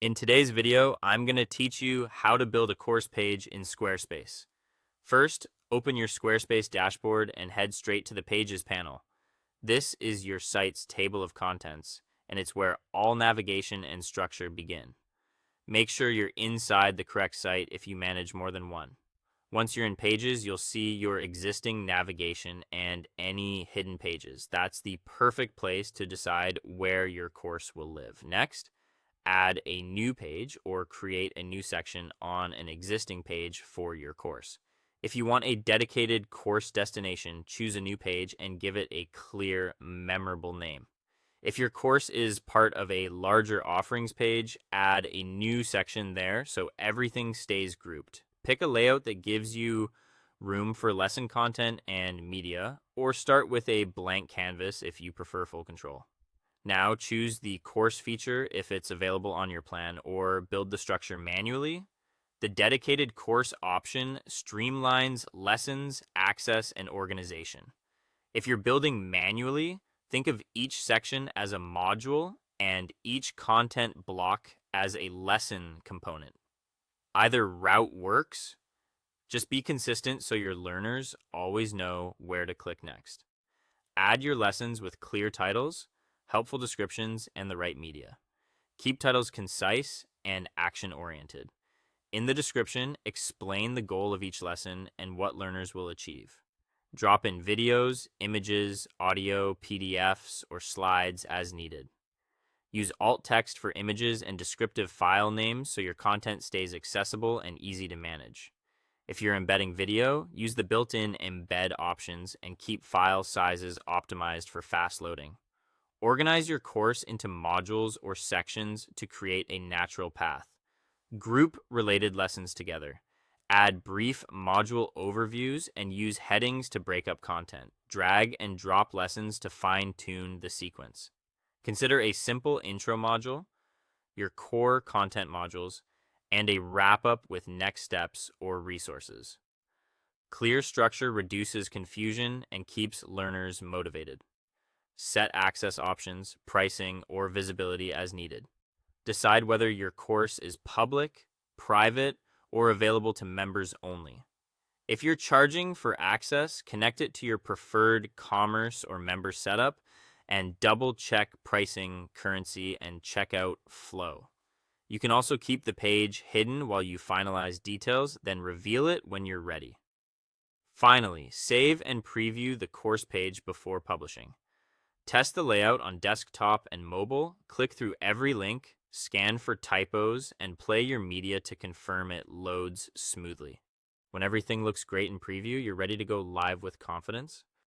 In today's video, I'm going to teach you how to build a course page in Squarespace. First, open your Squarespace dashboard and head straight to the Pages panel. This is your site's table of contents, and it's where all navigation and structure begin. Make sure you're inside the correct site if you manage more than one. Once you're in Pages, you'll see your existing navigation and any hidden pages. That's the perfect place to decide where your course will live. Next, add a new page or create a new section on an existing page for your course. If you want a dedicated course destination, choose a new page and give it a clear, memorable name. If your course is part of a larger offerings page, add a new section there so everything stays grouped. Pick a layout that gives you room for lesson content and media, or start with a blank canvas if you prefer full control. Now choose the course feature if it's available on your plan, or build the structure manually. The dedicated course option streamlines lessons, access, and organization. If you're building manually, think of each section as a module and each content block as a lesson component. Either route works. Just be consistent so your learners always know where to click next. Add your lessons with clear titles, helpful descriptions, and the right media. Keep titles concise and action-oriented. In the description, explain the goal of each lesson and what learners will achieve. Drop in videos, images, audio, PDFs, or slides as needed. Use alt text for images and descriptive file names so your content stays accessible and easy to manage. If you're embedding video, use the built-in embed options and keep file sizes optimized for fast loading. Organize your course into modules or sections to create a natural path. Group related lessons together. Add brief module overviews and use headings to break up content. Drag and drop lessons to fine-tune the sequence. Consider a simple intro module, your core content modules, and a wrap-up with next steps or resources. Clear structure reduces confusion and keeps learners motivated. Set access options, pricing, or visibility as needed. Decide whether your course is public, private, or available to members only. If you're charging for access, connect it to your preferred commerce or member setup and double-check pricing, currency, and checkout flow. You can also keep the page hidden while you finalize details, then reveal it when you're ready. Finally, save and preview the course page before publishing. Test the layout on desktop and mobile, click through every link, scan for typos, and play your media to confirm it loads smoothly. When everything looks great in preview, you're ready to go live with confidence.